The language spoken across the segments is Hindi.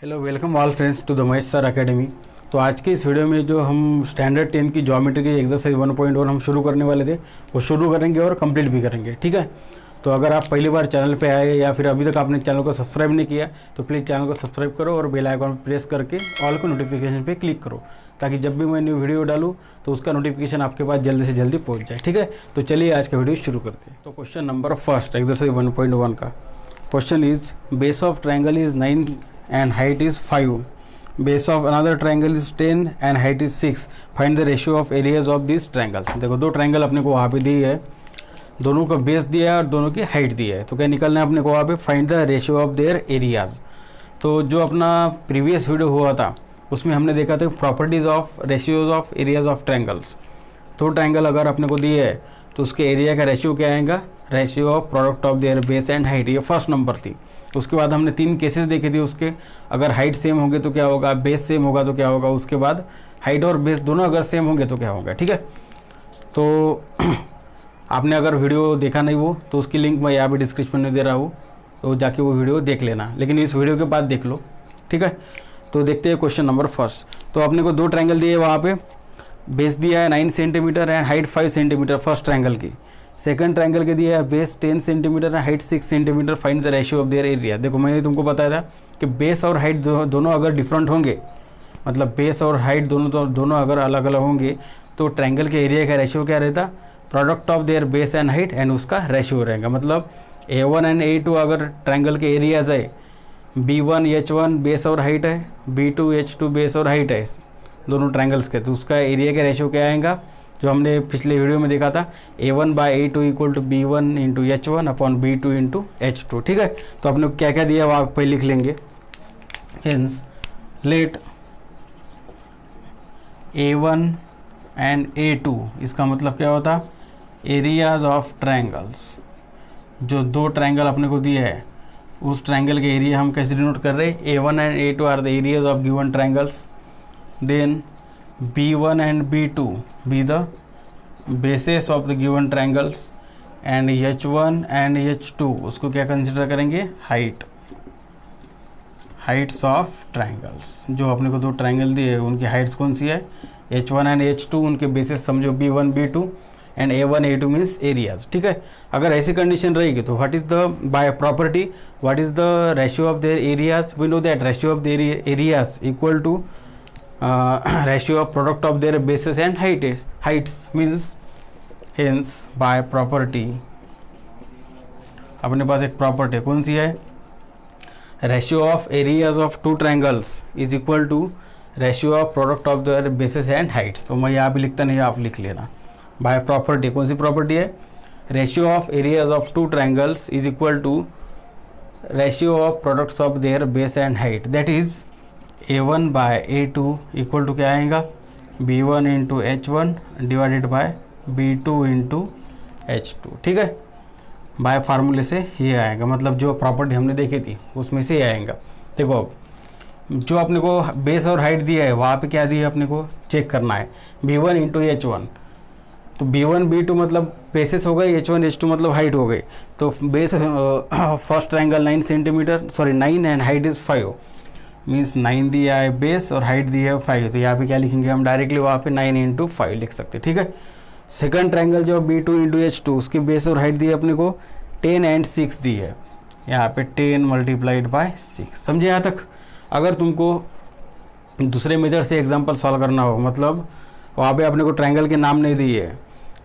Hello welcome all friends to the Mahesh sir academy. तो आज के इस वीडियो में जो हम स्टैंडर्ड 10 की ज्योमेट्री की एक्सरसाइज 1.1 हम शुरू करने वाले थे वो शुरू करेंगे और कंप्लीट भी करेंगे, ठीक है। तो अगर आप पहली बार चैनल पे आए या फिर अभी तक आपने चैनल को सब्सक्राइब नहीं किया तो प्लीज़ चैनल को सब्सक्राइब करो और बेल आइकॉन प्रेस करके ऑल को नोटिफिकेशन पे क्लिक करो ताकि जब भी मैं न्यू वीडियो डालूँ तो उसका नोटिफिकेशन आपके पास जल्दी से जल्दी पहुँच जाए, ठीक है। तो चलिए आज का वीडियो शुरू करते हैं। तो क्वेश्चन नंबर फर्स्ट एक्सरसाइज 1.1 का question is base of triangle is 9 and height is 5. Base of another triangle is 10 and height is 6. Find the ratio of areas of these triangles. देखो दो ट्रायंगल अपने को वहाँ पे दी है, दोनों का बेस दिया है और दोनों की हाइट दी है। तो क्या निकलना है अपने को वहाँ पे find the ratio of their areas. तो जो अपना प्रीवियस वीडियो हुआ था उसमें हमने देखा था properties of ratios of areas of triangles. दो ट्रायंगल अगर अपने को दिए है तो उसके एरिया का रेशियो क्या आएगा, ratio of product of their base and height. ये फर्स्ट नंबर थी। उसके बाद हमने 3 केसेस देखे थे उसके, अगर हाइट सेम होंगे तो क्या होगा, बेस सेम होगा तो क्या होगा, उसके बाद हाइट और बेस दोनों अगर सेम होंगे तो क्या होगा, ठीक है। तो आपने अगर वीडियो देखा नहीं वो तो उसकी लिंक मैं यहाँ पे डिस्क्रिप्शन में दे रहा हूँ, तो जाके वो वीडियो देख लेना, लेकिन इस वीडियो के बाद देख लो, ठीक है। तो देखते हैं क्वेश्चन नंबर फर्स्ट। तो अपने को दो ट्रायंगल दिए वहाँ पे, बेस दिया है 9 centimetre and height 5 centimetre first triangle की। सेकंड ट्रायंगल के दिया है base 10 centimetre height 6 centimetre. Find the ratio of their area. देखो मैंने तुमको बताया था कि बेस और हाइट दोनों अगर डिफरेंट होंगे, मतलब बेस और हाइट दोनों अगर अलग अलग होंगे तो ट्रायंगल के एरिया का रेशियो क्या रहता, product of their base and height and उसका रेशियो रहेगा। मतलब A1 एंड A2 अगर ट्रायंगल के एरियाज है, B1 H1 बेस और हाइट है, B2 H2 बेस और हाइट है दोनों ट्रायंगल्स के, तो उसका एरिया का रेशियो क्या आएगा जो हमने पिछले वीडियो में देखा था, A1/A2 equal to B1 into H1 upon B2 into H2, ठीक है। तो आपने क्या क्या दिया वहाँ पे लिख लेंगे। Hence late A1 and A2, इसका मतलब क्या होता, एरियाज ऑफ ट्रायंगल्स। जो दो ट्रायंगल अपने को दिए है उस ट्रायंगल के एरिया हम कैसे डिनोट कर रहे हैं, A1 and A2 are the areas of given triangles. Then B1 and B2 be the bases of the given triangles and H1 and H2 उसको क्या कंसिडर करेंगे, हाइट्स ऑफ ट्रायंगल्स। जो अपने को दो ट्रायंगल दिए उनकी हाइट्स कौन सी है, H1 and H2, उनके बेसिस समझो B1 B2 and A1 A2 means areas, ठीक है। अगर ऐसी कंडीशन रहेगी तो what is the by property, what is the ratio of their areas. We know that ratio of their areas equal to ratio of product of their bases and heights means hence by property अपने पास एक प्रॉपर्टी कौन सी है, ratio of areas of two triangles is equal to ratio of product of their bases and heights. तो मैं यहाँ पे लिखता नहीं, आप लिख लेना। बाय प्रॉपर्टी कौन सी प्रॉपर्टी है, ratio of areas of two triangles is equal to ratio of products of their base and height. That is A1/A2 equal to क्या आएगा, B1 into H1 divided by B2 into H2, ठीक है। बाय फार्मूले से ये आएगा, मतलब जो प्रॉपर्टी हमने देखी थी उसमें से ये आएगा। देखो अब जो अपने को बेस और हाइट दिया है वहाँ पे क्या दिया है अपने को चेक करना है, B1 इंटू H1। तो B1 B2 मतलब बेसिस हो गए, H1 H2 मतलब हाइट हो गई। तो base first triangle 9 centimetre, sorry 9 and height is 5 means 9 दिया है बेस और हाइट दी है 5। तो यहाँ पे क्या लिखेंगे हम डायरेक्टली वहाँ पे 9 इंटू 5 लिख सकते, ठीक है। सेकंड ट्रायंगल जो B2 इंटू H2 उसकी बेस और हाइट दी है अपने को 10 एंड 6 दी है, यहाँ पे 10 मल्टीप्लाइड बाय 6। समझे यहाँ तक। अगर तुमको दूसरे मेथड से एग्जाम्पल सॉल्व करना हो, मतलब वहाँ पे अपने को ट्रायंगल के नाम नहीं दिए है,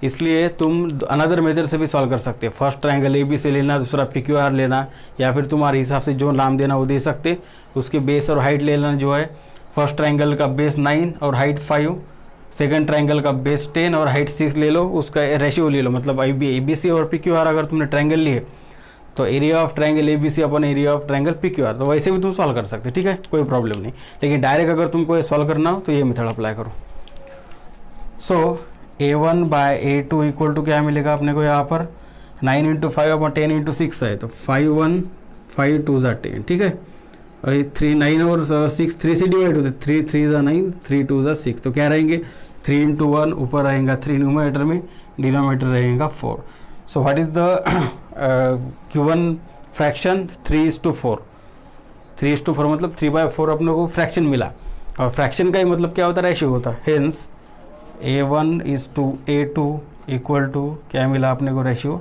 इसलिए तुम अनदर मेथड से भी सॉल्व कर सकते हैं। फर्स्ट ट्रायंगल AB से लेना, दूसरा PQR लेना, या फिर तुम्हारे हिसाब से जो नाम देना वो दे सकते। उसके बेस और हाइट ले लेना, जो है फर्स्ट ट्रायंगल का बेस 9 और हाइट 5, सेकंड ट्रायंगल का बेस 10 और हाइट 6 ले लो, उसका रेशियो ले लो। मतलब ABC और PQR अगर तुमने ट्रायंगल लिए तो area of triangle ABC upon area of triangle PQR, तो वैसे भी तुम सॉल्व कर सकते, ठीक है, कोई प्रॉब्लम नहीं। लेकिन डायरेक्ट अगर तुमको ये सॉल्व करना हो तो ये मेथड अप्लाई करो। सो A1/A2 इक्वल टू क्या मिलेगा अपने को, यहाँ पर 9 इंटू 5 अपॉन 10 इंटू 6 है, तो 5 1 5 2 10, ठीक है। और 3 9 और 6 3 से डिवाइड होते, 3 3 9 3 2 6, तो क्या रहेंगे 3 इंटू 1 ऊपर रहेगा 3 न्यूमरेटर में, डिनोमिनेटर रहेगा 4। सो what is the given fraction 3:4। 3:4 मतलब 3/4 अपने को फ्रैक्शन मिला, और फ्रैक्शन का ही मतलब क्या होता है, रेशियो होता है। हेंस A1:A2 इक्वल टू क्या मिला अपने को, ratio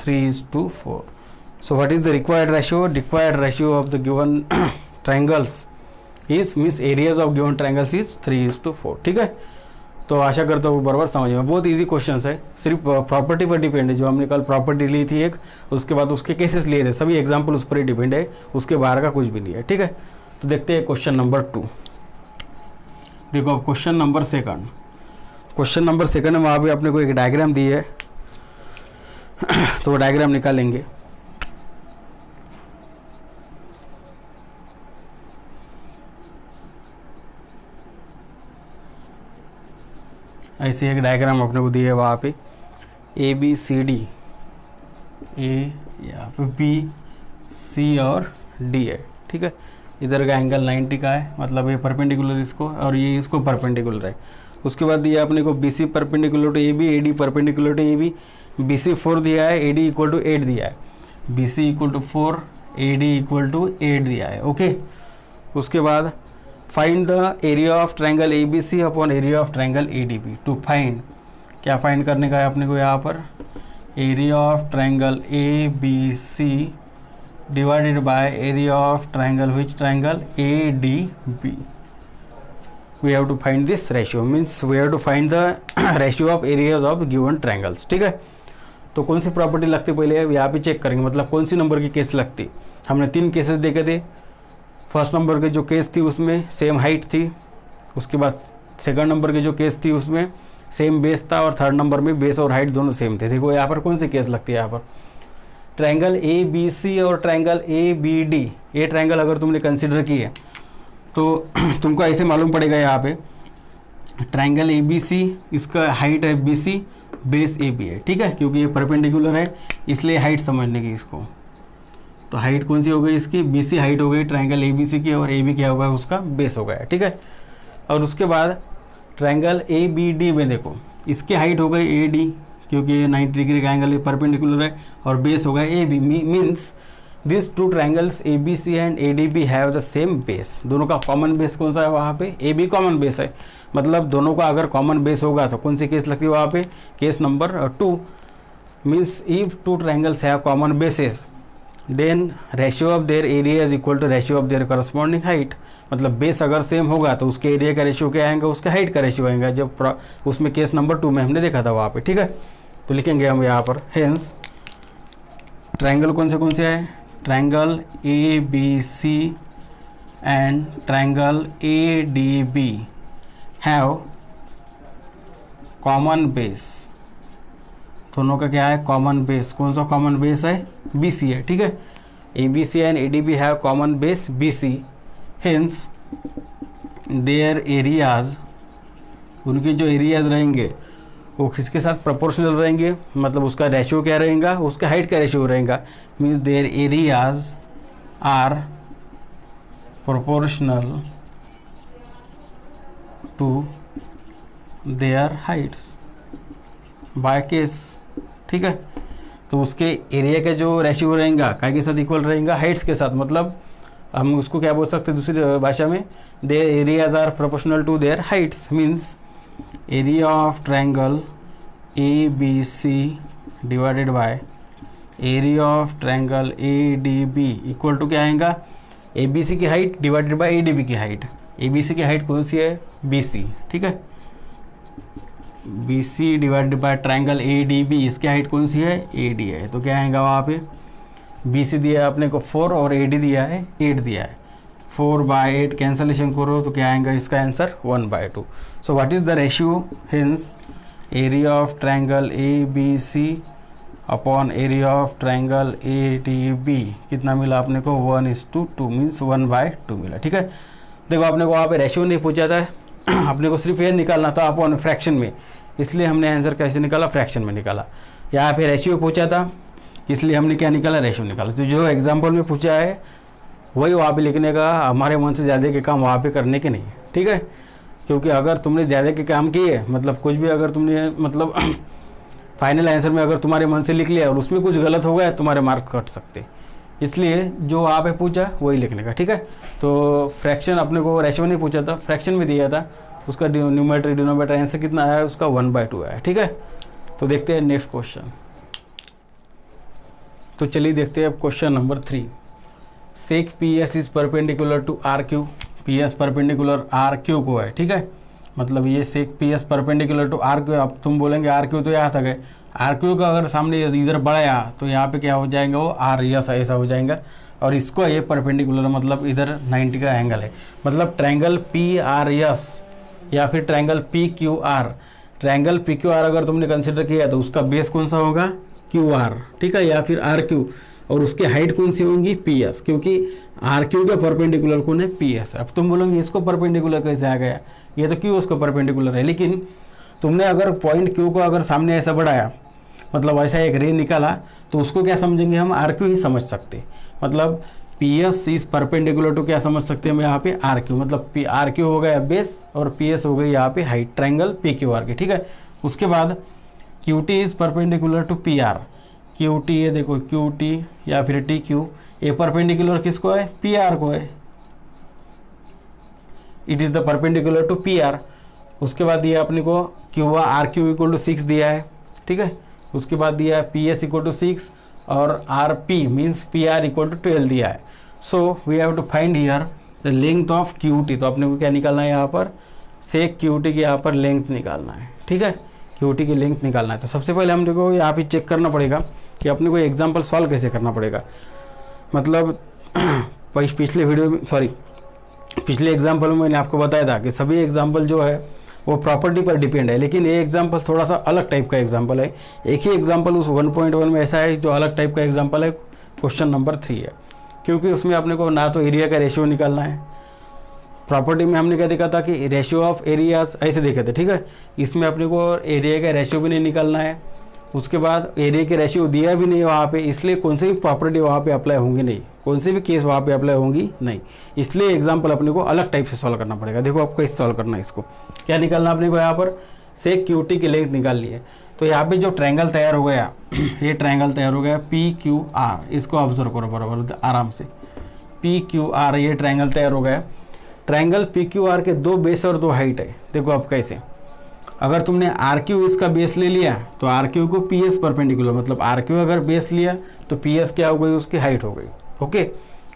3:4। So what is the required ratio? Required ratio of the given triangles is means areas of given triangles is 3:4। ठीक है, तो आशा करता हूँ बराबर समझ में। बहुत इजी क्वेश्चन है, सिर्फ प्रॉपर्टी पर डिपेंड है। जो हमने कल प्रॉपर्टी ली थी एक, उसके बाद उसके केसेस लिए थे, सभी एग्जाम्पल उस पर ही डिपेंड है, उसके बाहर का कुछ भी नहीं है। ठीक है, तो देखते हैं क्वेश्चन नंबर 2। देखो अब question number second, question number second में वहाँ भी अपने को एक डायग्राम दी है, तो वो डायग्राम निकालेंगे। ऐसे एक डायग्राम अपने को दी है वहाँ पे ABCD, ए यहाँ पे BC और D है। ठीक है, इधर का एंगल 90 का है, मतलब ये परपेंडिकुलर इसको, और ये इसको परपेंडिकुलर है। उसके बाद दिया अपने को BC perpendicular to AB, AD perpendicular to AB, BC 4 दिया है, AD इक्वल टू 8 दिया है, BC equal to 4, AD equal to 8 दिया है। ओके, उसके बाद find the area of triangle ABC upon area of triangle ADB। To find, क्या फाइंड करने का है अपने को यहाँ पर, area of triangle ABC divided by area of triangle which triangle ADB। We have to find this ratio, means we have to find the ratio of areas of given triangles. ठीक है, तो कौन सी प्रॉपर्टी लगती पहले यहाँ पे चेक करेंगे, मतलब कौन सी नंबर की केस लगती। हमने 3 केसेस देखे थे। फर्स्ट नंबर के जो केस थी उसमें सेम हाइट थी, उसके बाद सेकंड नंबर के जो केस थी उसमें सेम बेस था, और थर्ड नंबर में बेस और हाइट दोनों सेम थे। देखो यहाँ पर कौन सी केस लगती है, यहाँ पर ट्रायंगल ABC और ट्रायंगल ABD, ये ट्रायंगल अगर तुमने कंसिडर की है तो तुमको ऐसे मालूम पड़ेगा यहाँ पे ट्रायंगल ABC, इसका हाइट है BC, बेस AB है। ठीक है, क्योंकि ये परपेंडिकुलर है इसलिए हाइट समझने की इसको, तो हाइट कौन सी हो गई इसकी, BC हाइट हो गई ट्रायंगल ABC की, और AB क्या होगा उसका बेस हो गया। ठीक है, और उसके बाद ट्रायंगल ABD में देखो इसकी हाइट हो गई AD, क्योंकि ये 90 डिग्री का एंगल परपेंडिकुलर है, और बेस हो गया AB। Means this two triangles ABC and ADB have the same base. दोनों का कॉमन बेस कौन सा है वहाँ पे, AB कॉमन बेस है, मतलब दोनों का अगर कॉमन बेस होगा तो कौन सी केस लगती है वहाँ पे, case number 2। Means if two triangles have common bases then ratio of their area is equal to ratio of their corresponding height. मतलब बेस अगर सेम होगा तो उसके एरिया का रेशियो क्या आएगा, उसके हाइट का रेशियो आएगा, जब उसमें केस नंबर 2 में हमने देखा था वहाँ पे। ठीक है, तो लिखेंगे हम यहाँ पर हेंस ट्रायंगल कौन से है, triangle ABC and triangle ADB have common base. दोनों का क्या है, कॉमन बेस। कौन सा कॉमन बेस है, BC है। ठीक है, ABC and ADB have common base BC, hence there areas, उनके जो एरियाज रहेंगे वो किसके साथ प्रोपोर्शनल रहेंगे, मतलब उसका रेशियो क्या रहेगा, उसका हाइट का रेशियो रहेगा। Means their areas are proportional to their heights by case. ठीक है, तो उसके एरिया का जो रेशियो रहेगा काय के साथ इक्वल रहेगा, हाइट्स के साथ। मतलब हम उसको क्या बोल सकते हैं दूसरी भाषा में, their areas are proportional to their heights. Means area of triangle ABC divided by area of triangle ADB equal to क्या आएगा, ABC की हाइट डिवाइडेड बाय ADB की हाइट। ABC की हाइट कौन सी है, BC। ठीक है, BC divided by triangle ADB, इसकी हाइट कौन सी है, AD है। तो क्या आएगा वहाँ पे, BC दिया है अपने को 4 और AD दिया है 8 दिया है। 4/8 कैंसलेशन करो तो क्या आएगा इसका answer 1/2। So what is the ratio, hence area of triangle ABC upon area of triangle ADB कितना मिला अपने को, 1:2 मीन्स 1/2 मिला। ठीक है, देखो आपने को वहाँ पे रेशियो नहीं पूछा था, अपने को सिर्फ ये निकालना था अपॉन फ्रैक्शन में, इसलिए हमने आंसर कैसे निकाला, फ्रैक्शन में निकाला। यहाँ पे रेशियो पूछा था इसलिए हमने क्या निकाला, रेशियो निकाला। तो जो एग्जाम्पल में पूछा है वही वहाँ पे लिखने का, हमारे मन से ज़्यादा के काम वहाँ पे करने के नहीं। ठीक है, क्योंकि अगर तुमने ज़्यादा के काम किए, मतलब कुछ भी अगर तुमने मतलब फाइनल आंसर में अगर तुम्हारे मन से लिख लिया और उसमें कुछ गलत हो गया तुम्हारे मार्क्स कट सकते। इसलिए जो वहाँ पे पूछा वही लिखने का, ठीक है। तो फ्रैक्शन अपने को रेशियो नहीं पूछा था, फ्रैक्शन में दिया था, उसका न्यूमरेटर डिनोमिनेटर आंसर कितना आया, उसका 1/2 आया, ठीक है। तो देखते हैं नेक्स्ट क्वेश्चन। तो चलिए देखते हैं अब question number 3। Sec p S is perpendicular to r q, p S perpendicular r q को है, ठीक है। मतलब ये sec p S perpendicular to r q, अब तुम बोलेंगे आर क्यू तो यहाँ तक है, आर क्यू का अगर सामने इधर बढ़ाया तो यहाँ पे क्या हो जाएगा, वो आर एस ऐसा हो जाएगा, और इसको ये परपेंडिकुलर मतलब इधर 90 का एंगल है। मतलब ट्रायंगल पी आर एस या फिर triangle P Q are, triangle P Q are अगर तुमने कंसिडर किया तो उसका बेस कौन सा होगा, क्यू आर, ठीक है, या फिर आर क्यू, और उसकी हाइट कौन सी होंगी, पी एस, क्योंकि आर क्यू का परपेंडिकुलर कौन है, पी एस। अब तुम बोलोगे इसको परपेंडिकुलर कैसे आ गया, ये तो क्यू उसको परपेंडिकुलर है, लेकिन तुमने अगर पॉइंट क्यू को अगर सामने ऐसा बढ़ाया, मतलब ऐसा एक रे निकाला, तो उसको क्या समझेंगे हम, आर क्यू ही समझ सकते। मतलब P S is perpendicular to क्या समझ सकते हैं हम यहाँ पे, आर क्यू, मतलब पी आर क्यू हो गया बेस और पी एस हो गई यहाँ पे height, triangle P Q R की, ठीक है। उसके बाद Q T is perpendicular to P R, Q T ये देखो क्यू टी या फिर टी क्यू, ये परपेंडिकुलर किसको है, पी आर को है, it is the perpendicular to P R. उसके बाद दिया अपने को Q R Q equal to 6 दिया है, ठीक है। उसके बाद दिया है पी एस इक्वल टू 6 और R P means P R equal to 12 दिया है। So we have to find here the length of Q T. तो अपने को क्या निकालना है यहाँ पर, सेक क्यू टी की यहाँ पर लेंथ निकालना है, ठीक है, क्यू टी की लेंथ निकालना है। तो सबसे पहले हम देखो यहाँ पे चेक करना पड़ेगा कि अपने को एग्जाम्पल सॉल्व कैसे करना पड़ेगा। मतलब पिछले वीडियो में पिछले एग्जाम्पल में मैंने आपको बताया था कि सभी एग्जाम्पल जो है वो प्रॉपर्टी पर डिपेंड है, लेकिन ये एग्जाम्पल थोड़ा सा अलग टाइप का एग्जाम्पल है। एक ही एग्जाम्पल उस 1.1 में ऐसा है जो अलग टाइप का एग्जाम्पल है, क्वेश्चन नंबर 3 है, क्योंकि उसमें अपने को ना तो एरिया का रेशियो निकालना है, प्रॉपर्टी में हमने क्या देखा था कि रेशियो ऑफ एरियाज ऐसे देखे थे, ठीक है। इसमें अपने को एरिया का रेशियो भी नहीं निकालना है, उसके बाद एरिया के रेशियो दिया भी नहीं वहाँ पे, इसलिए कौन सी भी प्रॉपर्टी वहाँ पे अप्लाई होंगी नहीं, कौन सी भी केस वहाँ पे अप्लाई होंगी नहीं, इसलिए एग्जाम्पल अपने को अलग टाइप से सॉल्व करना पड़ेगा। देखो आपको कैसे सॉल्व करना है, इसको क्या निकालना अपने को, यहाँ पर सेक क्यू टी की लेंथ निकाल ली है। तो यहाँ पे जो ट्रायंगल तैयार हो गया, ये ट्रायंगल तैयार हो गया पी क्यू आर, इसको ऑब्जर्व करो बराबर आराम से, पी क्यू आर ये ट्रायंगल तैयार हो गया। ट्रायंगल पी क्यू आर के 2 बेस और 2 हाइट है। देखो आप कैसे, अगर तुमने आर क्यू इसका बेस ले लिया तो आर क्यू को पी एस परपेंडिकुलर, मतलब आर क्यू अगर बेस लिया तो पी एस क्या हो गई, उसकी हाइट हो गई, ओके।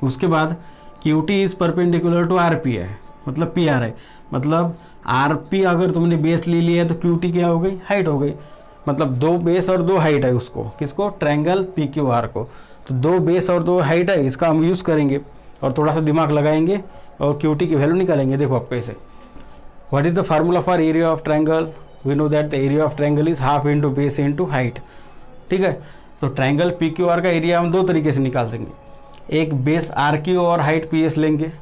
उसके बाद Q T is perpendicular to R P है, मतलब पी आर है, मतलब आर पी अगर तुमने बेस ले लिया तो क्यू टी क्या हो गई, हाइट हो गई। मतलब 2 बेस और 2 हाइट है उसको, किसको, ट्रायंगल पी क्यू आर को। तो 2 बेस और 2 हाइट है, इसका हम यूज़ करेंगे और थोड़ा सा दिमाग लगाएंगे और क्यू टी की वैल्यू निकालेंगे। देखो आप कैसे, what is the formula for area of triangle, we know that the area of triangle is half into base into height, ठीक है। तो ट्रायंगल पी क्यू आर का एरिया हम 2 तरीके से निकाल देंगे, एक बेस आर क्यू और हाइट पी एस लेंगे,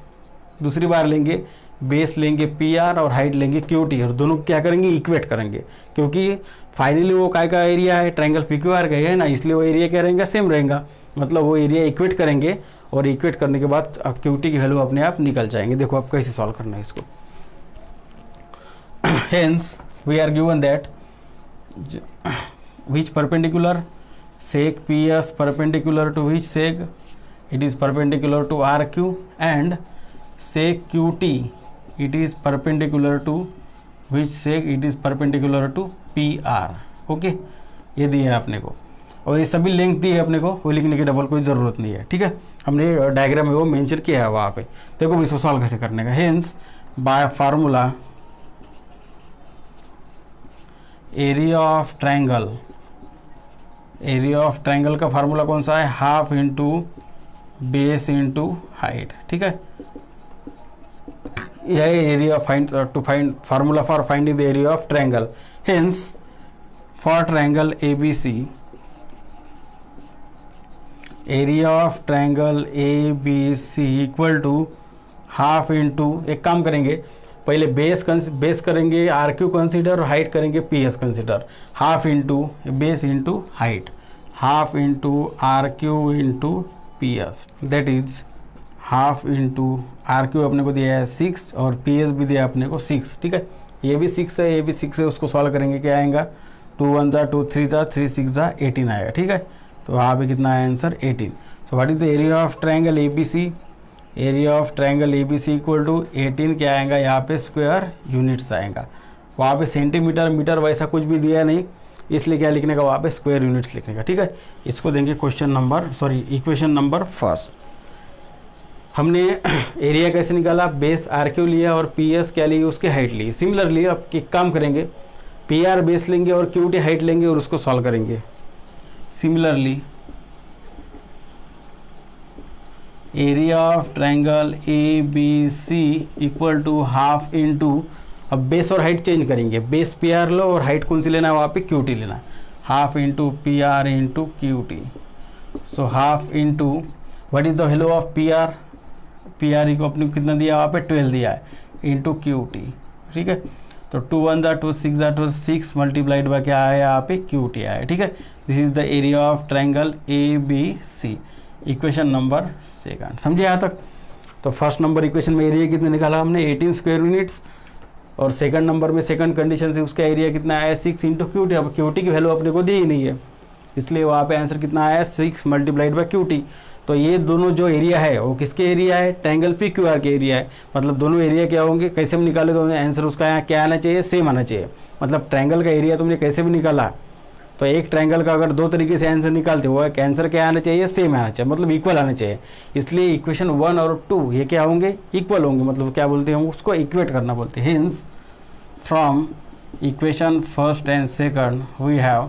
दूसरी बार लेंगे बेस लेंगे पी आर और हाइट लेंगे क्यू टी, और दोनों क्या करेंगे, इक्वेट करेंगे, क्योंकि फाइनली वो काय का एरिया है, ट्रायंगल पी क्यू आर का है ना, इसलिए वो एरिया क्या रहेगा, सेम रहेगा। मतलब वो एरिया इक्वेट करेंगे और इक्वेट करने के बाद अब क्यू टी की वैल्यू अपने आप निकल जाएंगे। देखो आप कैसे सॉल्व करना है इसको। Hence we are given that which perpendicular sec PS perpendicular to which sec, it is perpendicular to RQ, and sec QT it is perpendicular to which sec, it is perpendicular to PR, okay. ये दिया है अपने को और ये सभी लेंथ दी है अपने को, वो लिखने की डबल कोई ज़रूरत नहीं है, ठीक है। हमने डायग्राम में वो मेंशन किया है वहाँ पे। देखो इसको सॉल्व कैसे करने का, hence by formula area of triangle, area of triangle का फार्मूला कौन सा है, half into base into height, ठीक है। यह area to find formula for finding the area of triangle. Hence for triangle ABC, area of triangle ABC equal to half into, एक काम करेंगे पहले बेस करेंगे आर क्यू कंसिडर और हाइट करेंगे P S consider, half into base into height, half into R Q into P S, that is half into R Q अपने को दिया है 6 और पी एस भी दिया अपने को 6, ठीक है। ये भी 6 है, ये भी 6 है, उसको सॉल्व करेंगे क्या आएगा, 2 1 जा 2 3 जा 3 6 जा 18 आएगा, ठीक है। तो वहाँ पे कितना है answer 18। So what is the area of triangle ABC? Area of triangle ABC equal to 18 क्या आएगा यहाँ पे स्क्वायर यूनिट्स आएगा। वहाँ पे सेंटीमीटर मीटर वैसा कुछ भी दिया नहीं, इसलिए क्या लिखने का वहाँ पे स्क्वायर यूनिट्स लिखने का। ठीक है, इसको देंगे इक्वेशन नंबर फर्स्ट। हमने एरिया कैसे निकाला, बेस RQ लिया और PS क्या ली, उसकी हाइट ली। सिमिलरली अब एक काम करेंगे, PR बेस लेंगे और QT हाइट लेंगे और उसको सॉल्व करेंगे। Similarly area of triangle ABC equal to half into, अब बेस और हाइट चेंज करेंगे, बेस PR लो और हाइट कौन सी लेना है वहाँ पे QT लेना है, half into PR into QT। So half into what is the value of PR को अपने कितना दिया वहाँ पे 12 दिया है, इंटू QT। ठीक है, तो 2 1 2 6 6 मल्टीप्लाइड बाय क्या आया यहाँ पे QT आया। ठीक है, this is the area of triangle ABC, equation number second. समझे यहाँ तक? तो फर्स्ट नंबर इक्वेशन में एरिया कितना निकाला हमने, 18 स्क्वायर यूनिट्स, और सेकंड नंबर में सेकंड कंडीशन से उसका एरिया कितना आया 6 इंटू QT। अब QT की वैल्यू अपने को दी ही नहीं है, इसलिए वहाँ पे आंसर कितना आया 6 मल्टीप्लाइड बाय QT। तो ये दोनों जो एरिया है वो किसके एरिया है, ट्रायंगल PQR के एरिया है। मतलब दोनों एरिया क्या होंगे, कैसे भी निकाले तो आंसर उसका यहाँ क्या आना चाहिए, सेम आना चाहिए। मतलब ट्रायंगल का एरिया तुमने कैसे भी निकाला तो एक ट्रायंगल का अगर दो तरीके से आंसर निकालते हो, एक आंसर क्या आना चाहिए, सेम आना चाहिए, मतलब इक्वल आना चाहिए। इसलिए इक्वेशन 1 और 2 ये क्या होंगे, इक्वल होंगे, मतलब क्या बोलते हैं उसको इक्वेट करना बोलते हैं। Hence from equation first and second we have,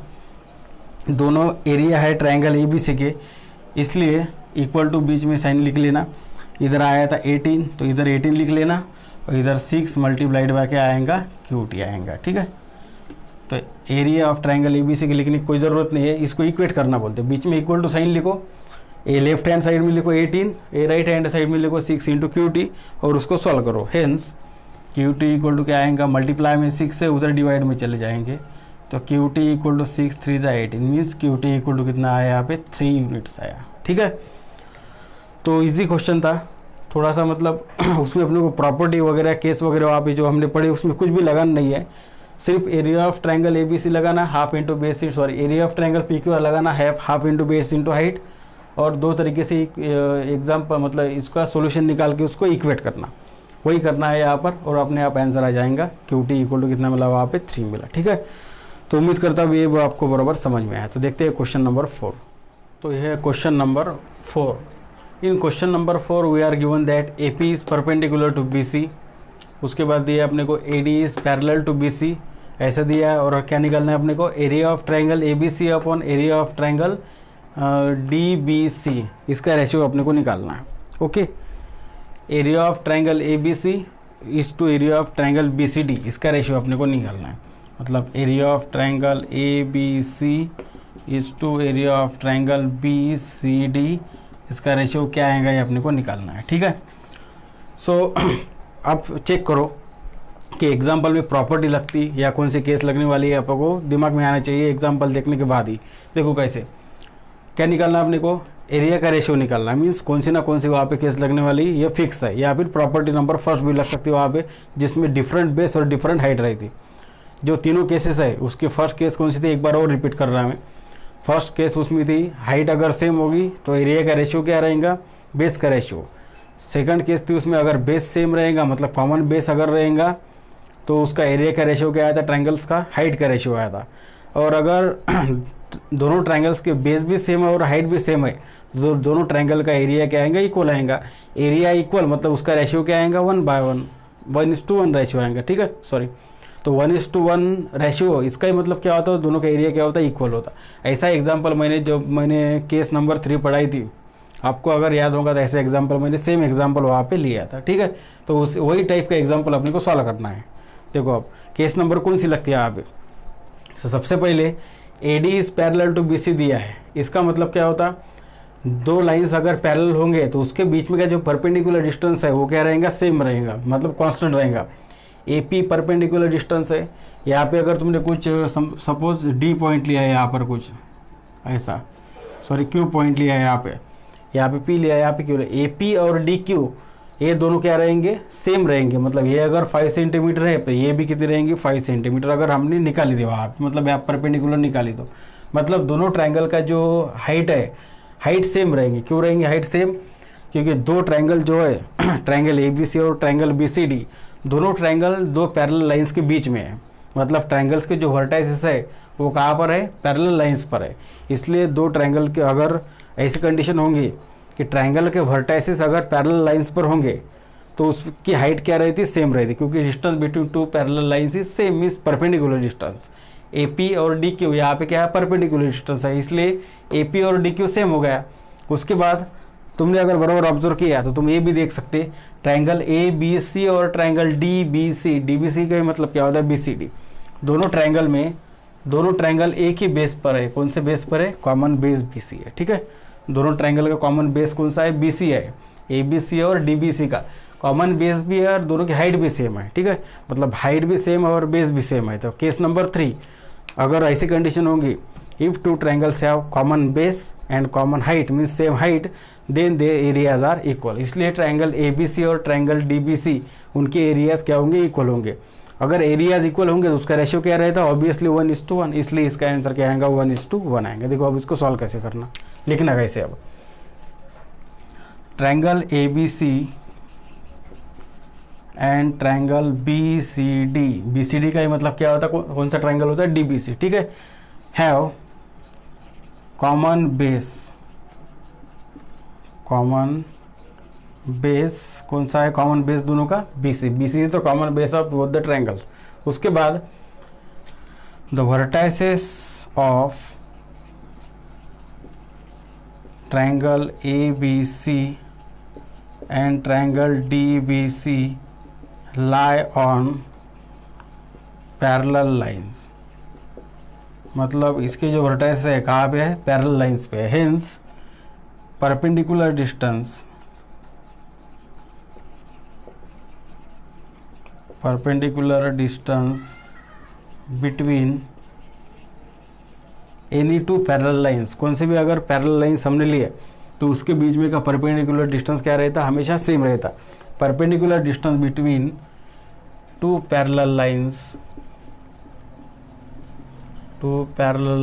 दोनों एरिया है ट्रायंगल ABC के, इसलिए इक्वल टू बीच में साइन लिख लेना। इधर आया था 18 तो इधर 18 लिख लेना, और इधर 6 मल्टीप्लाइड बाय क्या आएगा, QT आएगा। ठीक है, तो एरिया ऑफ ट्रायंगल ABC के लिखने की कोई ज़रूरत नहीं है, इसको इक्वेट करना बोलते हैं। बीच में इक्वल टू साइन लिखो, ए लेफ्ट हैंड साइड में लिखो 18, ए राइट हैंड साइड में लिखो 6 इंटू QT और उसको सॉल्व करो। हेंस QT इक्वल टू क्या आएगा, मल्टीप्लाई में 6 से उधर डिवाइड में चले जाएंगे, तो QT equal to 6 3 18 means QT equal to कितना आया यहाँ पे 3 यूनिट्स आया। ठीक है, तो इजी क्वेश्चन था थोड़ा सा, मतलब उसमें अपने को प्रॉपर्टी वगैरह केस वगैरह वहाँ पे जो हमने पढ़े उसमें कुछ भी लगाना नहीं है, सिर्फ एरिया ऑफ ट्रायंगल ABC लगाना, half into base, area of triangle PQR लगाना, half into base into height, और दो तरीके से एग्जाम्पल मतलब इसका सॉल्यूशन निकाल के उसको इक्वेट करना, वही करना है यहाँ पर, और अपने आप आंसर आ जाएगा। QT इक्वल टू कितना मिला वहाँ पे 3 मिला। ठीक है, तो उम्मीद करता हूँ ये आपको बराबर समझ में आया। तो देखते हैं क्वेश्चन नंबर 4। तो यह है question number 4। In question number 4 we are given that AP is perpendicular to BC, उसके बाद दिया अपने को AD is parallel to BC, ऐसा दिया है। और क्या निकालना है अपने को, area of triangle ABC upon area of triangle DBC, इसका रेशियो अपने को निकालना है। Okay, area of triangle ABC is to area of triangle BCD, इसका रेशियो अपने को निकालना है। मतलब area of triangle ABC is to area of triangle BCD, इसका रेशियो क्या आएगा ये अपने को निकालना है। ठीक है, सो अब चेक करो कि एग्जाम्पल में प्रॉपर्टी लगती या कौन सी केस लगने वाली है, आपको दिमाग में आना चाहिए एग्जाम्पल देखने के बाद ही। देखो कैसे, क्या निकालना है अपने को, एरिया का रेशियो निकालना है, मीन्स कौन सी वहाँ पे केस लगने वाली ये फिक्स है, या फिर प्रॉपर्टी नंबर फर्स्ट भी लग सकती है वहाँ पे, जिसमें डिफरेंट बेस और डिफरेंट हाइट रही थी। जो तीनों केसेस है उसके फर्स्ट केस कौन सी थी, एक बार और रिपीट कर रहा हूँ मैं। फर्स्ट केस उसमें थी हाइट अगर सेम होगी तो एरिया का रेशियो क्या रहेगा, बेस का रेशियो। सेकंड केस थी उसमें अगर बेस सेम रहेगा, मतलब कॉमन बेस अगर रहेगा तो उसका एरिया का रेशियो क्या आया था, ट्रायंगल्स का हाइट का रेशियो आया था। और अगर दोनों ट्रायंगल्स के बेस भी सेम है और हाइट भी सेम है तो दोनों ट्रायंगल का एरिया क्या आएगा, इक्वल आएगा। एरिया इक्वल मतलब उसका रेशियो क्या आएगा, 1/1, 1:1 रेशियो आएगा। ठीक है, सॉरी, तो 1:1 रेशियो, इसका ही मतलब क्या होता है, दोनों का एरिया क्या होता है, इक्वल होता। ऐसा एग्जाम्पल मैंने केस नंबर 3 पढ़ाई थी, आपको अगर याद होगा तो ऐसे एग्जाम्पल मैंने सेम एग्जाम्पल वहाँ पे लिया था। ठीक है, तो उस वही टाइप का एग्जाम्पल अपने को सॉल्व करना है। देखो अब केस नंबर कौन सी लगती है यहाँ पे, तो सबसे पहले AD is parallel to BC दिया है, इसका मतलब क्या होता, दो लाइंस अगर पैरेलल होंगे तो उसके बीच में का जो परपेंडिकुलर डिस्टेंस है वो क्या रहेगा, सेम रहेगा, मतलब कांस्टेंट रहेगा। AP परपेंडिकुलर डिस्टेंस है, यहाँ पे अगर तुमने कुछ सपोज D पॉइंट लिया है यहाँ पर कुछ ऐसा, सॉरी Q पॉइंट लिया है यहाँ पे P लिया है, यहाँ पे Q लिया, AP और DQ ये दोनों क्या रहेंगे, सेम रहेंगे। मतलब ये अगर 5 सेंटीमीटर है तो ये भी कितनी रहेंगी, 5 सेंटीमीटर अगर हमने निकाली थी वहाँ, मतलब यहाँ परपेंडिकुलर निकाली तो मतलब दोनों ट्रायंगल का जो हाइट है हाइट सेम रहेंगी। क्यों रहेंगी हाइट सेम? क्योंकि दो ट्रायंगल जो है ट्रायंगल ABC और ट्रायंगल BCD, दोनों ट्रायंगल दो पैरेलल लाइंस के बीच में है। मतलब ट्रायंगल्स के जो वर्टाइसेस है वो कहाँ पर है? पैरेलल लाइंस पर है। इसलिए दो ट्रायंगल के अगर ऐसी कंडीशन होंगी कि ट्रायंगल के वर्टाइसेस अगर पैरेलल लाइंस पर होंगे तो उसकी हाइट क्या रहती? सेम रहती, क्योंकि distance between two parallel lines is same, means perpendicular distance. AP और DQ यहाँ पे क्या है? परपेंडिकुलर डिस्टेंस है, इसलिए AP और DQ सेम हो गया। उसके बाद तुमने अगर बराबर ऑब्जर्व किया तो तुम ये भी देख सकते ट्रायंगल ABC और ट्रायंगल DBC का मतलब क्या होता है? BCD। दोनों ट्रायंगल एक ही बेस पर है। कौन से बेस पर है? कॉमन बेस BC है। ठीक है, दोनों ट्रायंगल का कॉमन बेस कौन सा है? BC है। ABC और DBC का कॉमन बेस भी है और दोनों की हाइट भी सेम है। ठीक है, मतलब हाइट भी सेम है और बेस भी सेम है। तो केस नंबर 3, अगर ऐसी कंडीशन होगी, if two triangles have common base and common height means same height, then they areas are equal. इसलिए ट्रायंगल ABC और ट्रायंगल DBC उनके एरियाज क्या होंगे? इक्वल होंगे। अगर एरियाज इक्वल होंगे तो उसका रेशियो क्या रहता है? ऑब्वियसली 1:1, इसलिए इसका आंसर क्या आएगा? 1:1 आएगा। देखो अब इसको सॉल्व कैसे करना, लिखना कैसे। अब triangle ABC and triangle BCD का ही मतलब क्या होता है? कौन सा ट्रायंगल होता है? DBC। ठीक है, हैव कॉमन बेस कौन सा है? कॉमन बेस दोनों का BC तो common base of both the triangles. उसके बाद the vertices of triangle ABC and triangle DBC lie on parallel lines. मतलब इसके जो वर्टाइस है कहाँ पे है? पैरेलल लाइंस पे है। Hence perpendicular distance between any two parallel lines, कौन से भी अगर पैरेलल लाइंस हमने लिए तो उसके बीच में का परपेंडिकुलर डिस्टेंस क्या रहता? हमेशा सेम रहता। Perpendicular distance between two parallel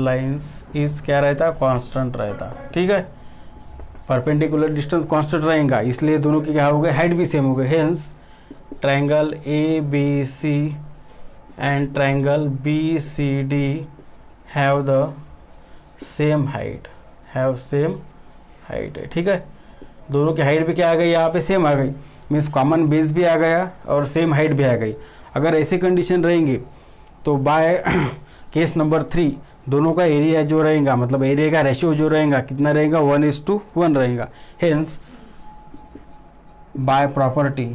lines is क्या रहता? कांस्टेंट रहता। ठीक है, परपेंडिकुलर डिस्टेंस कांस्टेंट रहेगा, इसलिए दोनों की क्या हो गए? हाइट भी सेम हो गए। Hence triangle ABC and triangle BCD have the same height है। ठीक है, दोनों की हाइट भी क्या आ गई? यहाँ पे सेम आ गई, मीन्स कॉमन बेस भी आ गया और सेम हाइट भी आ गई। अगर ऐसी कंडीशन रहेंगी तो बाय केस नंबर 3 दोनों का एरिया जो रहेगा, मतलब एरिया का रेशियो जो रहेगा कितना रहेगा? 1:1 रहेगा। हेंस बाय प्रॉपर्टी,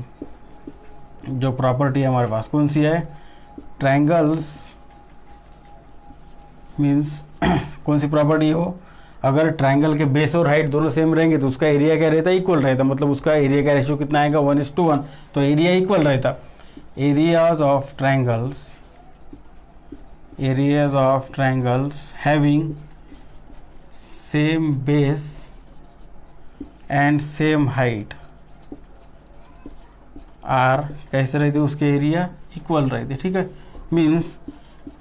जो प्रॉपर्टी हमारे पास कौन सी है? ट्रायंगल्स मीन्स कौन सी प्रॉपर्टी हो? अगर ट्रायंगल के बेस और हाइट दोनों सेम रहेंगे तो उसका एरिया क्या रहता है? इक्वल रहता। मतलब उसका एरिया का रेशियो कितना आएगा? 1:1, तो एरिया इक्वल रहता। Areas of triangles having same base and same height are कैसे रहते? उसके एरिया इक्वल रहते। ठीक है, मीन्स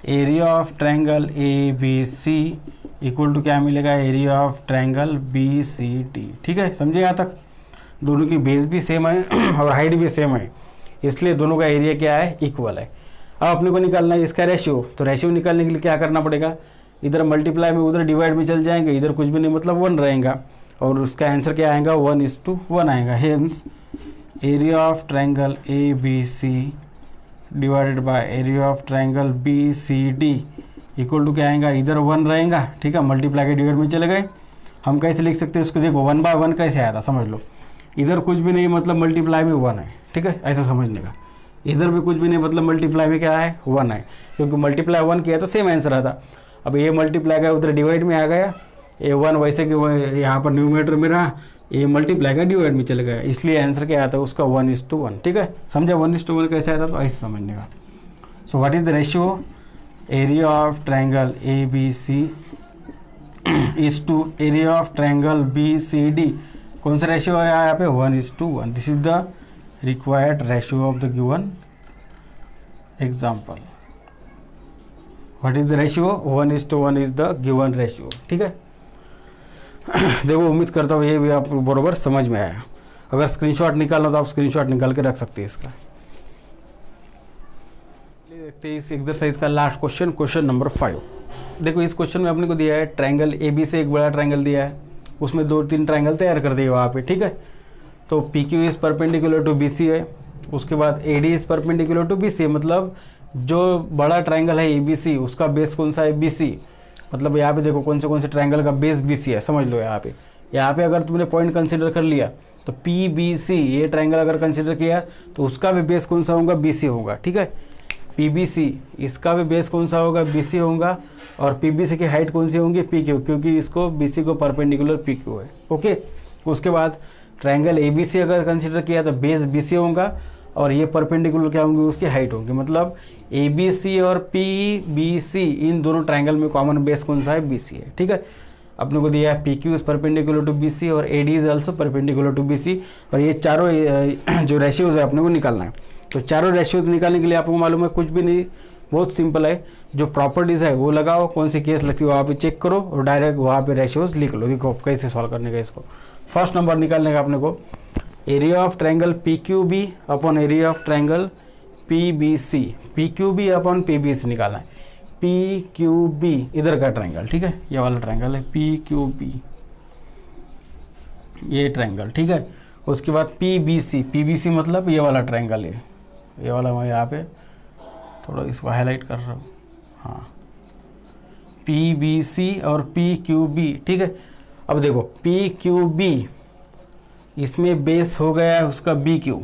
area of triangle ABC equal to क्या मिलेगा? Area of triangle BCD। ठीक है, समझे यहाँ तक? दोनों की बेस भी सेम है और हाइट भी सेम है, इसलिए दोनों का एरिया क्या है? इक्वल है। अब अपने को निकालना है इसका रेशियो। तो रेशियो निकालने के लिए क्या करना पड़ेगा? इधर मल्टीप्लाई में उधर डिवाइड में चल जाएंगे, इधर कुछ भी नहीं, मतलब 1 रहेगा और उसका आंसर क्या आएगा? 1:1 आएगा। Hence area of triangle ABC divided by area of triangle BCD equal to क्या आएगा? इधर 1 रहेगा। ठीक है, मल्टीप्लाई के डिवाइड में चले गए। हम कैसे लिख सकते हैं उसको? देखो 1/1 कैसे आया था, समझ लो। इधर कुछ भी नहीं, मतलब मल्टीप्लाई में 1 है। ठीक है, ऐसा समझने का। इधर भी कुछ भी नहीं, मतलब मल्टीप्लाई में क्या है? 1 है, क्योंकि मल्टीप्लाई 1 किया तो सेम आंसर आता। अब ये मल्टीप्लाई का उधर डिवाइड में आ गया, ये 1 वैसे कि वो यहाँ पर न्यूमरेटर में रहा, ये मल्टीप्लाई का डिवाइड में चले गया, इसलिए आंसर क्या आता है उसका? 1:1। ठीक है, समझा? 1:1 कैसे आता? तो ऐसे समझने का। So what is the ratio? Area of triangle ABC is to area of triangle BCD। कौन सा रेशियो है यहाँ पे? 1:1। This is the required ratio of the given example. What is the ratio? 1:1 is the given ratio. ठीक है, देखो उम्मीद करता हूँ ये भी आप बरोबर समझ में आया। अगर स्क्रीनशॉट निकालना तो आप स्क्रीनशॉट निकाल के रख सकते हैं इसका। देखते हैं इस एक्सरसाइज का लास्ट क्वेश्चन, क्वेश्चन नंबर 5। देखो इस क्वेश्चन में अपने को दिया है ट्रायंगल ए बी से एक बड़ा ट्रायंगल दिया है, उसमें 2-3 ट्रायंगल तैयार कर दिए वहाँ पे, ठीक है। तो P Q is perpendicular to B C है, उसके बाद A D is perpendicular to B C, मतलब जो बड़ा ट्रायंगल है ए बी सी उसका बेस कौन सा है बी सी। मतलब यहाँ पे देखो कौन से ट्रायंगल का बेस बी सी है, समझ लो। यहाँ पे अगर तुमने पॉइंट कंसिडर कर लिया तो पी बी सी ये ट्रायंगल अगर कंसिडर किया तो उसका भी बेस कौन सा होगा बी सी होगा, ठीक है। पी बी सी इसका भी बेस कौन सा होगा बी सी होगा, और पी बी सी की हाइट कौन सी होंगी पी क्यू, क्योंकि इसको बी सी को परपेंडिकुलर पी क्यू है, ओके। उसके बाद ट्रायंगल ए बी सी अगर कंसिडर किया तो बेस बी सी होगा और ये परपेंडिकुलर क्या होंगे उसकी हाइट होगी। मतलब ए बी सी और पी बी सी इन दोनों ट्रायंगल में कॉमन बेस कौन सा है बी सी है, ठीक है। अपने को दिया है p q is perpendicular to B C और a d is also perpendicular to B C, और ये चारों जो रेशियोज है अपने को निकालना है। तो चारों रेशियोज निकालने के लिए आपको मालूम है कुछ भी नहीं, बहुत सिंपल है। जो प्रॉपर्टीज़ है वो लगाओ, कौन सी केस लगती है वहाँ पे चेक करो और डायरेक्ट वहाँ पे रेशियोज लिख लो। देखो कैसे सॉल्व करने का इसको। फर्स्ट नंबर निकालने का अपने को area of triangle P Q B upon area of triangle P B C, P Q B upon P B C निकालना है। पी क्यू बी इधर का ट्रायंगल, ठीक है, ये वाला ट्रायंगल है पी क्यू बी, ये ट्रायंगल, ठीक है। उसके बाद पी बी सी मतलब ये वाला ट्रायंगल है, ये वाला मैं यहाँ पे थोड़ा इसको हाईलाइट कर रहा हूँ, हाँ, पी बी सी और पी क्यू बी, ठीक है। अब देखो पी क्यू बी इसमें बेस हो गया है उसका बी क्यू,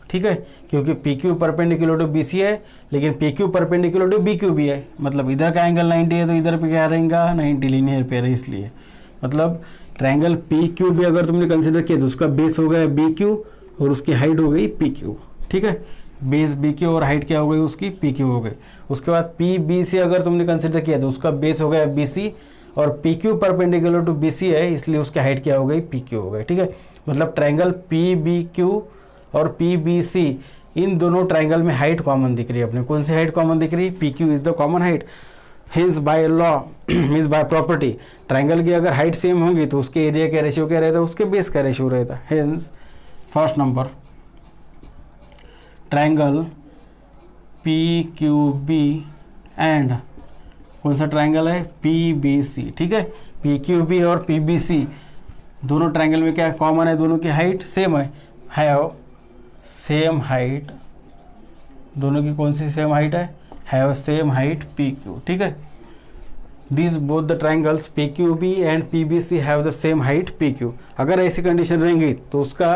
ठीक है, क्योंकि P Q perpendicular to B C है लेकिन P Q perpendicular to B Q भी है। मतलब इधर का एंगल 90 है तो इधर पे क्या रहेगा 90 लीनियर पेयर है, इसलिए मतलब ट्रायंगल पी क्यू बी अगर तुमने कंसिडर किया तो उसका बेस हो गया बी क्यू और उसकी हाइट हो गई पी क्यू, ठीक है। बेस बी क्यू और हाइट क्या हो गई उसकी पी क्यू हो गई। उसके बाद पी बी सी अगर तुमने कंसिडर किया तो उसका बेस हो गया बी सी और P Q perpendicular to B C है, इसलिए उसकी हाइट क्या हो गई पी क्यू हो गई, ठीक है। मतलब ट्रायंगल पी बी क्यू और पी बी सी इन दोनों ट्रायंगल में हाइट कॉमन दिख रही है अपने। कौन सी हाइट कॉमन दिख रही है p q is the common height. Hints by law means by property triangle की अगर हाइट सेम होगी तो उसके एरिया का रेशियो क्या रहता है उसके बेस का रेशियो रहता है। Hints first number triangle P Q B and कौन सा ट्रायंगल है पी बी सी, ठीक है। पी क्यू बी और पी बी सी दोनों ट्रायंगल में क्या कॉमन है, दोनों की हाइट सेम है, हैव सेम हाइट, दोनों की कौन सी सेम हाइट है, have same height P Q, ठीक है। This both the triangles P Q B and P B C have the same height P Q. अगर ऐसी कंडीशन रहेंगी तो उसका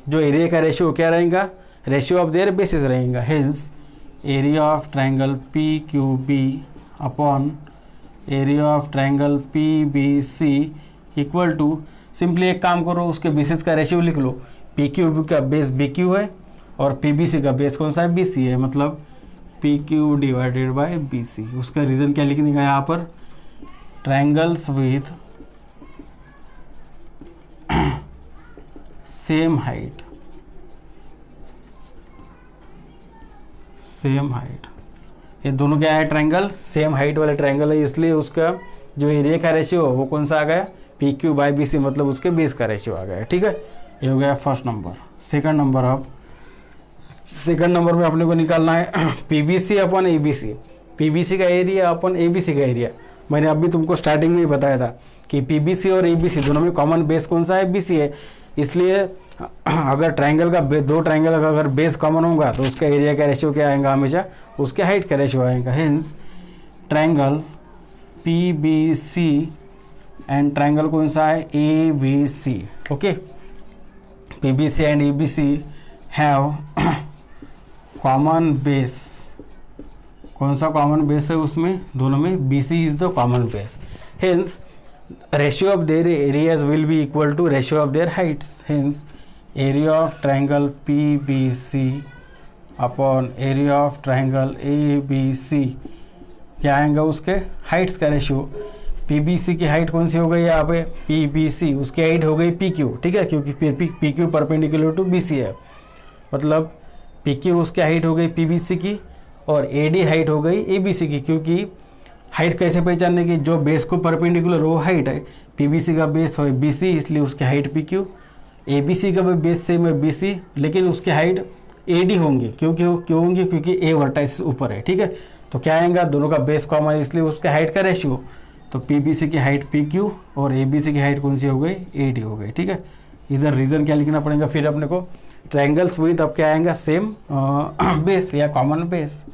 जो एरिया का रेशियो क्या रहेगा, रेशियो ऑफ देयर बेसिस रहेगा। Hence area of triangle P Q B upon area of triangle P B C equal to, simply एक काम करो उसके बेसिस का रेशियो लिख लो। पी क्यू बी का बेस बी क्यू है और पी बी सी का बेस कौन सा है बी सी है, मतलब P Q divided by B C. उसका रीज़न क्या लिखने का यहाँ पर, triangles with same height, same height, ये दोनों क्या है ट्रायंगल सेम हाइट वाले ट्रायंगल है, इसलिए उसका जो एरिया का रेशियो वो कौन सा आ गया P Q by B C, मतलब उसके बेस का रेशियो आ गया, ठीक है। ये हो गया फर्स्ट नंबर। सेकंड नंबर, अब सेकंड नंबर में अपने को निकालना है p B C upon a B C, p B c का area upon a B c का एरिया। मैंने अभी तुमको स्टार्टिंग में ही बताया था कि पी बी सी और ए बी सी दोनों में कॉमन बेस कौन सा है बी सी है, इसलिए अगर ट्रायंगल का दो ट्रायंगल का अगर बेस कॉमन होगा तो उसका एरिया का रेशियो क्या आएगा हमेशा उसके हाइट का रेशियो आएगा। Hence triangle P B C and triangle कौन सा है A B C, okay. P B C and A B C have common base, कौन सा कॉमन बेस है उसमें दोनों में B C is the common base. Hence ratio of their areas will be equal to ratio of their heights. Hence area of triangle PBC upon area of triangle ABC क्या आएगा उसके हाइट्स का रेशियो। PBC की हाइट कौन सी हो गई यहाँ पे PBC, उसकी हाइट हो गई PQ, ठीक है, क्योंकि PQ परपेंडिकुलर टू BC है, मतलब PQ उसकी हाइट हो गई PBC की और AD हाइट हो गई ABC की, क्योंकि हाइट कैसे पहचानने की, जो बेस को परपेंडिकुलर वो हाइट है, पीबीसी का बेस है बीसी इसलिए उसकी हाइट पी क्यू, एबीसी का भी बेस सेम है बीसी लेकिन उसकी हाइट एडी होंगी, क्यों होंगी, क्योंकि ए वर्टाइस ऊपर है, ठीक है। तो क्या आएगा, दोनों का बेस कॉमन है इसलिए उसका हाइट का रेशियो, तो पीबीसी की हाइट पी क्यू और एबीसी की हाइट कौन सी हो गई, एडी हो गई, ठीक है। इधर रीज़न क्या लिखना पड़ेगा फिर अपने को, ट्रायंगल्स विथ अब क्या आएगा, सेम बेस या common base,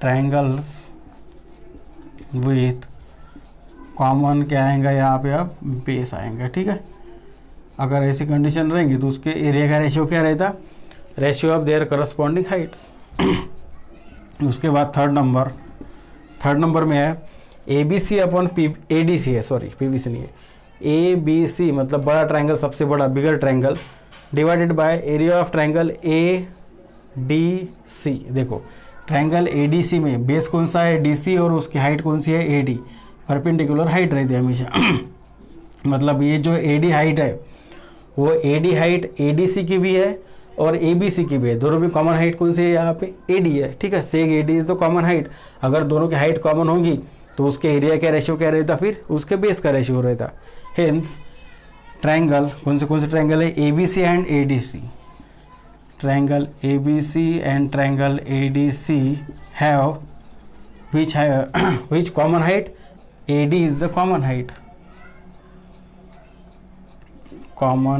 triangles with common क्या आएगा यहाँ पे, अब बेस आएगा, ठीक है। अगर ऐसी कंडीशन रहेंगी तो उसके एरिया का रेशियो क्या रहता, ratio of their corresponding heights. उसके बाद थर्ड नंबर में है A B C upon P A D C है, सॉरी पीबीसी नहीं है, ए बी सी मतलब बड़ा ट्रायंगल, सबसे बड़ा bigger triangle, divided by area of triangle A D c. देखो ट्रायंगल ए डी सी में बेस कौन सा है, डी सी, और उसकी हाइट कौन सी है, ए डी, परपेंडिकुलर हाइट रहती है हमेशा। मतलब ये जो ए डी हाइट है वो A D height A D C की भी है और ए बी सी की भी है, दोनों में कॉमन हाइट कौन सी है यहाँ पे, ए डी है, ठीक है। सेक ए डी इज तो कॉमन हाइट, अगर दोनों की हाइट कॉमन होगी तो उसके एरिया का रेशियो क्या रहता, फिर उसके बेस का रेशियो रहता। हेंस ट्रायंगल कौन से ट्रायंगल है, A B C and A D C, triangle A B C and triangle A D C have which common height, AD is the common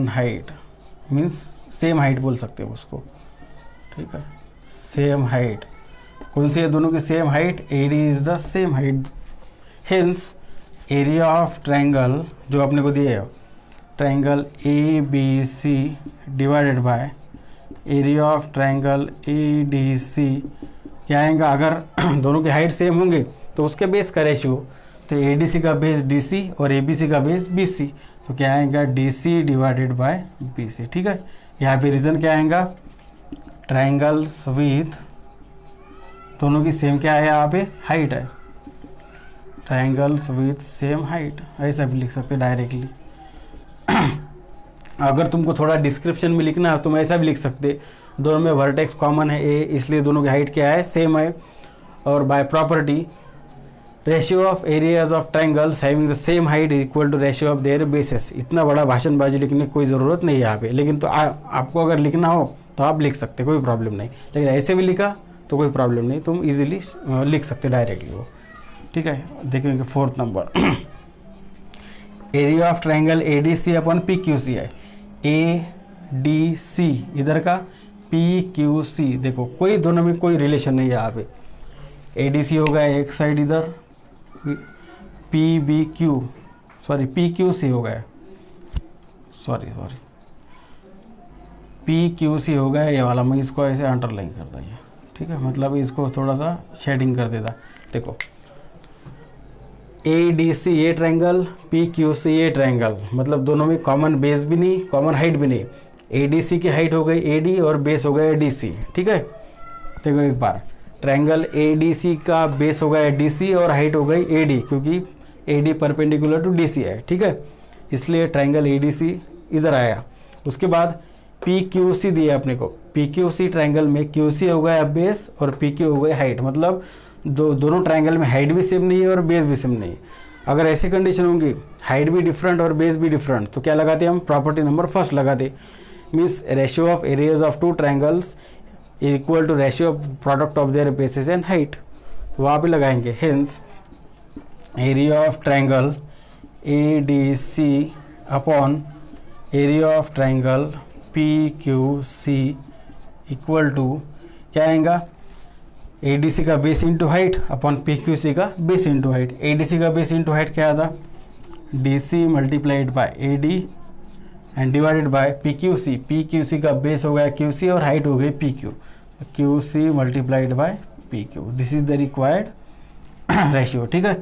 height means same height बोल सकते हो उसको, ठीक है। सेम हाइट कौन सी है, दोनों की same height, AD is the same height. Hence area of triangle जो अपने को दिए है, triangle A B C divided by area of triangle A D C क्या आएगा, अगर दोनों की हाइट सेम होंगे तो उसके बेस का रेशियो, तो ए डी सी का बेस डी सी और ए बी सी का बेस बी सी, तो क्या आएगा D C divided by B C, ठीक है। यहाँ पे रीजन क्या आएगा, ट्रायंगल्स विथ दोनों की सेम क्या है, यहाँ पे हाइट है, ट्रायंगल्स विथ सेम हाइट, ऐसा भी लिख सकते डायरेक्टली। अगर तुमको थोड़ा डिस्क्रिप्शन में लिखना है तुम ऐसा भी लिख सकते, दोनों में वर्टेक्स कॉमन है ए, इसलिए दोनों की हाइट क्या है, सेम है, और by property ratio of areas of triangles having the same height equal to ratio of their bases. इतना बड़ा भाषणबाजी लिखने की कोई ज़रूरत नहीं है यहाँ पे, लेकिन तो आपको अगर लिखना हो तो आप लिख सकते, कोई प्रॉब्लम नहीं, लेकिन ऐसे भी लिखा तो कोई प्रॉब्लम नहीं, तुम इजीली लिख सकते डायरेक्टली वो, ठीक है। देखेंगे fourth number, area of triangle A D C upon P Q C है, ए डी सी इधर का, पी क्यू सी, देखो कोई दोनों में कोई रिलेशन नहीं है यहाँ पे, ए डी सी हो गया एक साइड इधर, P B Q sorry P Q C हो गया, सॉरी पी क्यू सी हो गया ये वाला, मैं इसको ऐसे अंडरलाइन करता है, ठीक है, मतलब इसको थोड़ा सा शेडिंग कर देता। देखो ए डी सी ये ट्रायंगल, पी क्यू सी ये ट्रायंगल, मतलब दोनों में कॉमन बेस भी नहीं, कॉमन हाइट भी नहीं, ए डी सी की हाइट हो गई ए डी और बेस हो गया डी सी, ठीक है। देखो एक बार, ट्रायंगल ए डी सी का बेस हो गया डी सी और हाइट हो गई ए डी, क्योंकि A D perpendicular to D C है, ठीक है, इसलिए ट्रायंगल ए डी सी इधर आया। उसके बाद पी क्यू सी दिया अपने को, पी क्यू सी ट्रायंगल में क्यू सी हो गया बेस और पी क्यू हो गया हाइट, मतलब दोनों ट्रायंगल में हाइट भी सेम नहीं है और बेस भी सेम नहीं है। अगर ऐसी कंडीशन होंगी, हाइट भी डिफरेंट और बेस भी डिफरेंट, तो क्या लगाते हम, प्रॉपर्टी नंबर फर्स्ट लगाते, means ratio of areas of two triangles equal to ratio of product of their bases and height, वहाँ पे लगाएंगे। Hence area of triangle A D C upon area of triangle P Q c equal to क्या आएगा, ए डी सी का base into height upon P Q C का base into height. A D c का बेस इंटू हाइट क्या था, D C multiplied by A D and divided by P Q C, P Q C का बेस हो गया क्यू सी और हाइट हो गई P Q, Q C multiplied by P Q, this is the required ratio, ठीक है।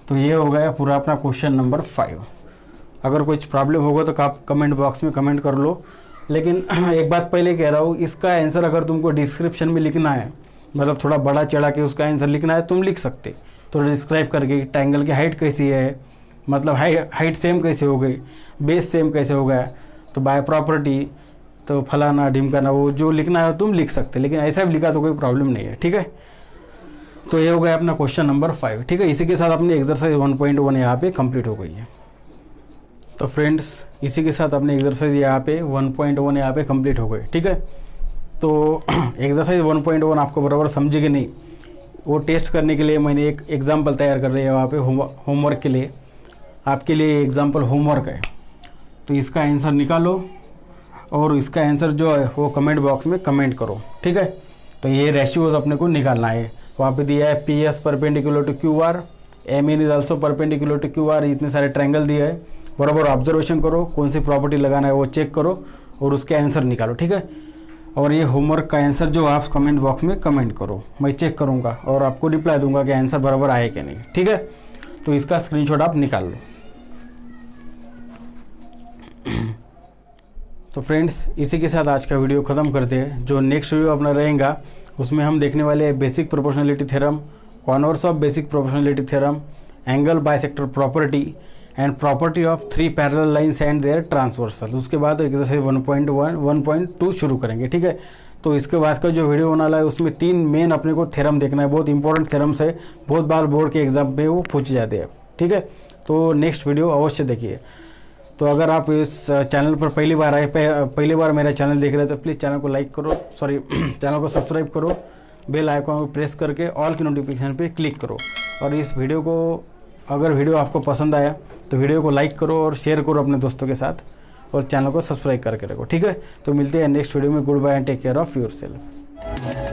तो ये हो गया पूरा अपना क्वेश्चन नंबर 5। अगर कुछ प्रॉब्लम होगा तो आप कमेंट बॉक्स में कमेंट कर लो, लेकिन एक बात पहले कह रहा हूँ, इसका आंसर अगर तुमको डिस्क्रिप्शन में लिखना है, मतलब थोड़ा बड़ा चढ़ा के उसका आंसर लिखना है, तुम लिख सकते, थोड़ा डिस्क्राइब करके ट्रायंगल की हाइट कैसी है, मतलब हाइट सेम कैसे हो गई, बेस सेम कैसे हो गया, तो बाय प्रॉपर्टी तो फलाना ढिमकाना, वो जो लिखना है तुम लिख सकते, लेकिन ऐसा भी लिखा तो कोई प्रॉब्लम नहीं है, ठीक है। तो ये हो गया अपना क्वेश्चन नंबर 5, ठीक है। इसी के साथ अपनी एक्सरसाइज 1.1 यहाँ पे कंप्लीट हो गई है। तो फ्रेंड्स इसी के साथ अपनी एक्सरसाइज यहाँ पे 1.1 यहाँ पे कंप्लीट हो गई, ठीक है। तो एक्सरसाइज 1.1 आपको बराबर समझे कि नहीं, वो टेस्ट करने के लिए मैंने एक एग्जाम्पल तैयार कर रही है वहाँ पे होमवर्क के लिए। आपके लिए एग्जाम्पल होमवर्क है, तो इसका आंसर निकालो और इसका आंसर जो है वो कमेंट बॉक्स में कमेंट करो, ठीक है। तो ये रेशियोज अपने को निकालना है। वहाँ पे दिया है P S perpendicular to Q R, M N is also perpendicular to Q R, इतने सारे ट्रायंगल दिए है। बराबर ऑब्जर्वेशन करो, कौन सी प्रॉपर्टी लगाना है वो चेक करो और उसके आंसर निकालो, ठीक है। और ये होमवर्क का आंसर जो आप कमेंट बॉक्स में कमेंट करो, मैं चेक करूँगा और आपको रिप्लाई दूंगा कि आंसर बराबर आए कि नहीं, ठीक है। तो इसका स्क्रीनशॉट आप निकाल लो। तो फ्रेंड्स इसी के साथ आज का वीडियो ख़त्म करते हैं। जो नेक्स्ट वीडियो अपना रहेगा उसमें हम देखने वाले हैं basic proportionality theorem, converse of basic proportionality theorem, angle bisector property and property of 3 parallel lines and their transversal. उसके बाद एक्सरसाइज 1.2 शुरू करेंगे, ठीक है। तो इसके बाद का जो वीडियो होने वाला है उसमें 3 मेन अपने को थ्योरम देखना है, बहुत इंपॉर्टेंट थ्योरम्स है, बहुत बार बोर्ड के एग्जाम में वो पूछे जाते हैं, ठीक है। तो नेक्स्ट वीडियो अवश्य देखिए। तो अगर आप इस चैनल पर पहली बार मेरा चैनल देख रहे हैं तो प्लीज़ चैनल को लाइक करो, चैनल को सब्सक्राइब करो, बेल आइकॉन को प्रेस करके ऑल की नोटिफिकेशन पे क्लिक करो। और इस वीडियो को अगर वीडियो आपको पसंद आया तो वीडियो को लाइक करो और शेयर करो अपने दोस्तों के साथ और चैनल को सब्सक्राइब करके रखो, ठीक है। तो मिलते हैं नेक्स्ट वीडियो में। Goodbye and take care of your self.